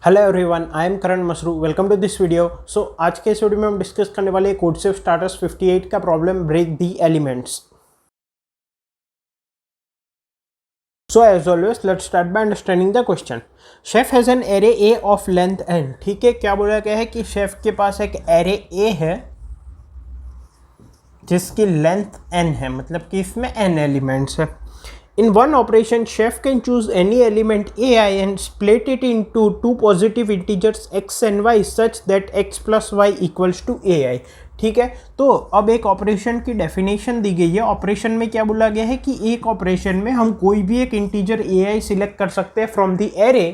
Hello everyone, I am Karan Masru. Welcome to this video. आज के इस वीडियो में हम डिस्कस करने वाले हैं कोडसेफ स्टार्टर्स 58 का problem break the elements. So as always let's start by understanding the question. Chef has an array A of length n। ठीक है, क्या बोला गया है कि शेफ के पास एक एरे ए है जिसकी लेंथ n है, मतलब कि इसमें n एलिमेंट्स है। In one operation, chef can choose any element ai and split it into two positive integers x and y such that x plus y equals to ai। ठीक है, तो अब एक ऑपरेशन की डेफिनेशन दी गई है। Operation में क्या बोला गया है कि एक ऑपरेशन में हम कोई भी एक इंटीजर ai सिलेक्ट कर सकते हैं फ्रॉम द एरे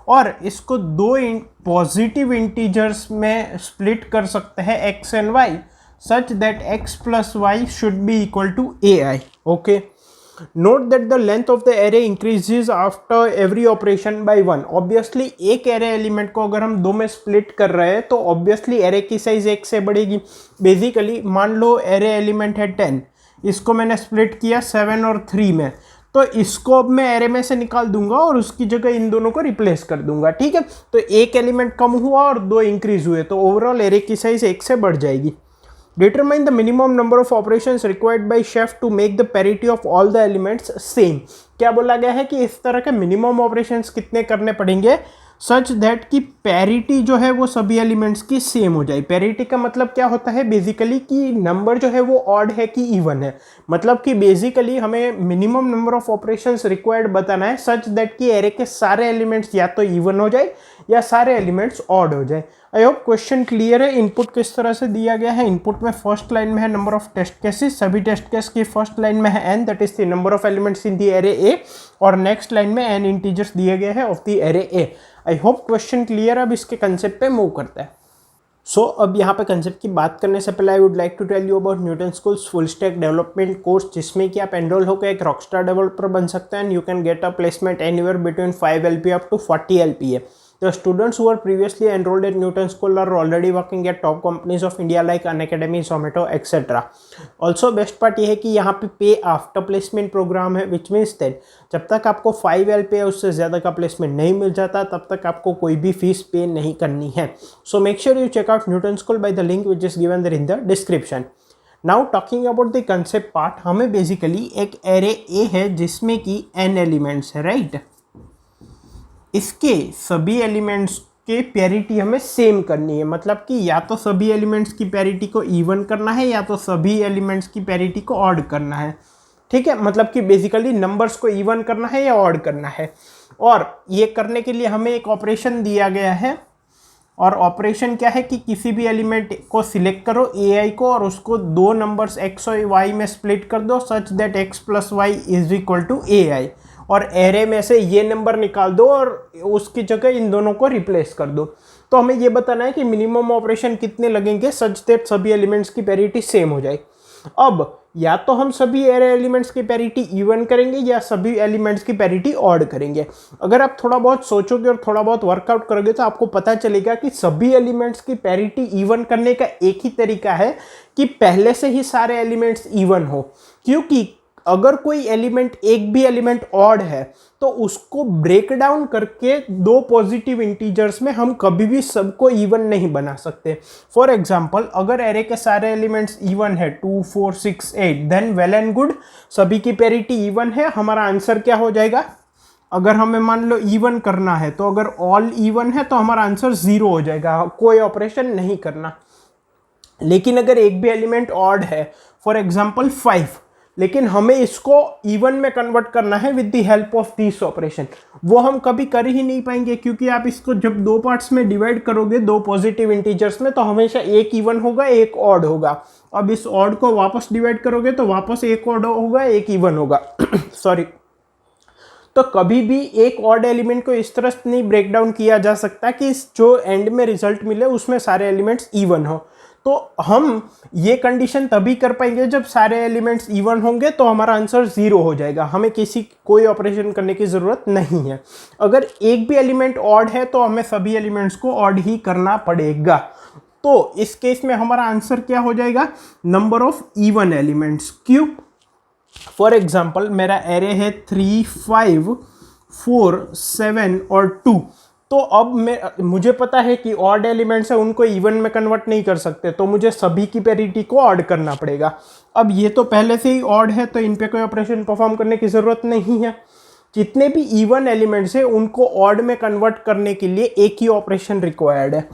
और इसको दो पॉजिटिव इंटीजर्स में स्प्लिट कर सकते हैं x and y such that x plus y should be equal to ai। Okay, note that the length of the array increases after every operation by 1। Obviously एक array element को अगर हम दो में स्प्लिट कर रहे हैं तो ऑब्वियसली एरे की साइज 1 से बढ़ेगी। बेसिकली मान लो एरे एलिमेंट है 10, इसको मैंने स्प्लिट किया 7 और 3 में, तो इसको अब मैं एरे में से निकाल दूंगा और उसकी जगह इन दोनों को रिप्लेस कर दूंगा। ठीक है, तो एक एलिमेंट कम हुआ और दो इंक्रीज हुए तो ओवरऑल एरे की साइज 1 से बढ़ जाएगी। Determine the minimum number of operations required by chef to make the parity of all the elements same। क्या बोला गया है कि इस तरह के मिनिमम ऑपरेशंस कितने करने पड़ेंगे सच दैट कि पैरिटी जो है वो सभी एलिमेंट्स की सेम हो जाए। पैरिटी का मतलब क्या होता है बेसिकली कि नंबर जो है वो ऑड है कि इवन है, मतलब कि बेसिकली हमें minimum number of operations required बताना है सच दैट कि एरे के सारे एलिमेंट्स या तो इवन हो जाए या सारे एलिमेंट्स ऑड हो जाए। आई होप क्वेश्चन क्लियर है। इनपुट किस तरह से दिया गया है, इनपुट में फर्स्ट लाइन में है नंबर ऑफ टेस्ट केसेस, सभी टेस्ट केस की फर्स्ट लाइन में है n, that is the number of elements in the array a, और नेक्स्ट लाइन में n इंटीजर्स दिए गए हैं of the array a। I hope question clear. अब इसके कंसेप्ट पे मूव करता है। सो अब यहाँ पे कंसेप्ट की बात करने से पहले I would like to tell you about Newton School's full stack development course, जिसमें कि आप एनरोल होकर एक रॉकस्टार डेवलपर बन सकते हैं and you can get a placement anywhere between 5 LPA up to 40 LPA। The students who were previously enrolled at Newton School are already working at top companies of India like Unacademy, Zomato, etc. Also best part ये है कि यहाँ पे पे after placement programme है, which means that जब तक आपको 5 LPA उससे ज़्यादा का प्लेसमेंट नहीं मिल जाता तब तक आपको कोई भी फीस पे नहीं करनी है। So make sure you check out Newton School by the link which is given there in the description. Now talking about the concept part, हमें बेसिकली एक एरे ए है जिसमें कि n एलिमेंट्स है, राइट। इसके सभी एलिमेंट्स के parity हमें सेम करनी है, मतलब कि या तो सभी एलिमेंट्स की पैरिटी को इवन करना है या तो सभी एलिमेंट्स की पैरिटी को ऑड करना है। ठीक है, मतलब कि बेसिकली नंबर्स को इवन करना है या ऑड करना है, और ये करने के लिए हमें एक ऑपरेशन दिया गया है। और ऑपरेशन क्या है कि किसी भी एलिमेंट को सिलेक्ट करो ai को और उसको दो नंबर्स x और y में स्प्लिट कर दो such that x plus Y is equal to ai, और एरे में से ये नंबर निकाल दो और उसकी जगह इन दोनों को रिप्लेस कर दो। तो हमें ये बताना है कि मिनिमम ऑपरेशन कितने लगेंगे सच दैट सभी एलिमेंट्स की पैरिटी सेम हो जाए। अब या तो हम सभी एरे एलिमेंट्स की पैरिटी इवन करेंगे या सभी एलिमेंट्स की पैरिटी ऑड करेंगे। अगर आप थोड़ा बहुत सोचोगे और थोड़ा बहुत वर्कआउट करोगे तो आपको पता चलेगा कि सभी एलिमेंट्स की पैरिटी इवन करने का एक ही तरीका है कि पहले से ही सारे एलिमेंट्स इवन हो, क्योंकि अगर कोई एलिमेंट एक भी एलिमेंट ऑड है तो उसको ब्रेक डाउन करके दो पॉजिटिव इंटीजर्स में हम कभी भी सबको इवन नहीं बना सकते। फॉर एग्जांपल, अगर एरे के सारे एलिमेंट्स इवन है 2 4 6 8 देन वेल एंड गुड, सभी की पैरिटी इवन है, हमारा आंसर क्या हो जाएगा। अगर हमें मान लो इवन करना है तो अगर ऑल इवन है तो हमारा आंसर 0 हो जाएगा, कोई ऑपरेशन नहीं करना। लेकिन अगर एक भी एलिमेंट ऑड है, फॉर एग्जाम्पल 5, लेकिन हमें इसको इवन में कन्वर्ट करना है with the help of this operation, वो हम कभी कर ही नहीं पाएंगे, क्योंकि आप इसको जब दो पार्ट्स में डिवाइड करोगे दो पॉजिटिव इंटीजर्स में तो हमेशा एक इवन होगा एक ऑड होगा। अब इस ऑड को वापस डिवाइड करोगे तो वापस एक ऑड होगा एक इवन होगा सॉरी। तो कभी भी एक ऑड एलिमेंट को इस तरह से नहीं ब्रेक डाउन किया जा सकता कि जो एंड में रिजल्ट मिले उसमें सारे एलिमेंट्स इवन हो। तो हम ये कंडीशन तभी कर पाएंगे जब सारे एलिमेंट्स इवन होंगे, तो हमारा आंसर 0 हो जाएगा, हमें कोई ऑपरेशन करने की ज़रूरत नहीं है। अगर एक भी एलिमेंट ऑड है तो हमें सभी एलिमेंट्स को ऑड ही करना पड़ेगा। तो इस केस में हमारा आंसर क्या हो जाएगा, नंबर ऑफ इवन एलिमेंट्स। क्यों, फॉर एग्जाम्पल मेरा एरे है 3 5 4 7 और 2, तो अब मुझे पता है कि ऑड एलिमेंट्स है उनको इवन में कन्वर्ट नहीं कर सकते, तो मुझे सभी की पेरिटी को ऑड करना पड़ेगा। अब ये तो पहले से ही ऑड है तो इन पे कोई ऑपरेशन परफॉर्म करने की ज़रूरत नहीं है। जितने भी इवन एलिमेंट्स है उनको ऑड में कन्वर्ट करने के लिए एक ही ऑपरेशन रिक्वायर्ड है।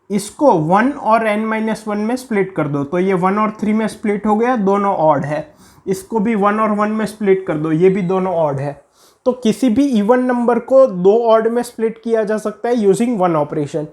इसको 1 और n-1 में स्प्लिट कर दो, तो ये 1 और 3 में स्प्लिट हो गया, दोनों ऑड है। इसको भी 1 और 1 में स्प्लिट कर दो, ये भी दोनों ऑड है। तो किसी भी इवन नंबर को दो ऑड में स्प्लिट किया जा सकता है यूजिंग वन ऑपरेशन।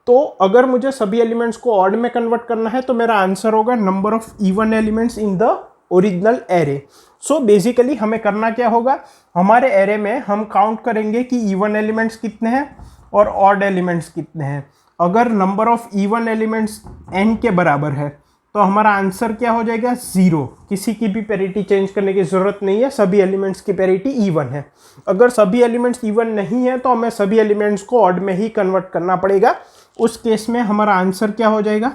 तो अगर मुझे सभी एलिमेंट्स को ऑड में कन्वर्ट करना है तो मेरा आंसर होगा number of even elements in the original array. So basically हमें करना क्या होगा, हमारे एरे में हम काउंट करेंगे कि इवन एलिमेंट्स कितने हैं और ऑड एलिमेंट्स कितने हैं। अगर number of even elements n के बराबर है तो हमारा आंसर क्या हो जाएगा, 0। किसी की भी पेरिटी चेंज करने की ज़रूरत नहीं है, सभी एलिमेंट्स की पेरिटी इवन है। अगर सभी एलिमेंट्स इवन नहीं है तो हमें सभी एलिमेंट्स को ऑड में ही कन्वर्ट करना पड़ेगा। उस केस में हमारा आंसर क्या हो जाएगा,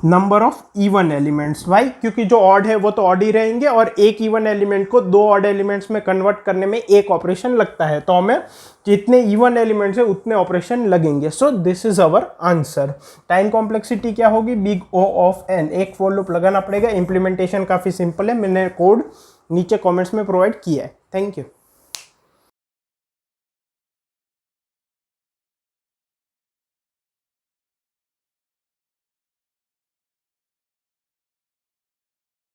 number of even elements. Why, क्योंकि जो ऑड है वो तो ऑड ही रहेंगे और एक इवन एलिमेंट को दो ऑड एलिमेंट्स में कन्वर्ट करने में एक ऑपरेशन लगता है, तो हमें जितने इवन एलिमेंट्स है उतने ऑपरेशन लगेंगे। So this is our answer. Time complexity क्या होगी, बिग O ऑफ n। एक फॉर लूप लगाना पड़ेगा। इंप्लीमेंटेशन काफ़ी सिंपल है, मैंने कोड नीचे कॉमेंट्स में प्रोवाइड किया है। Thank you.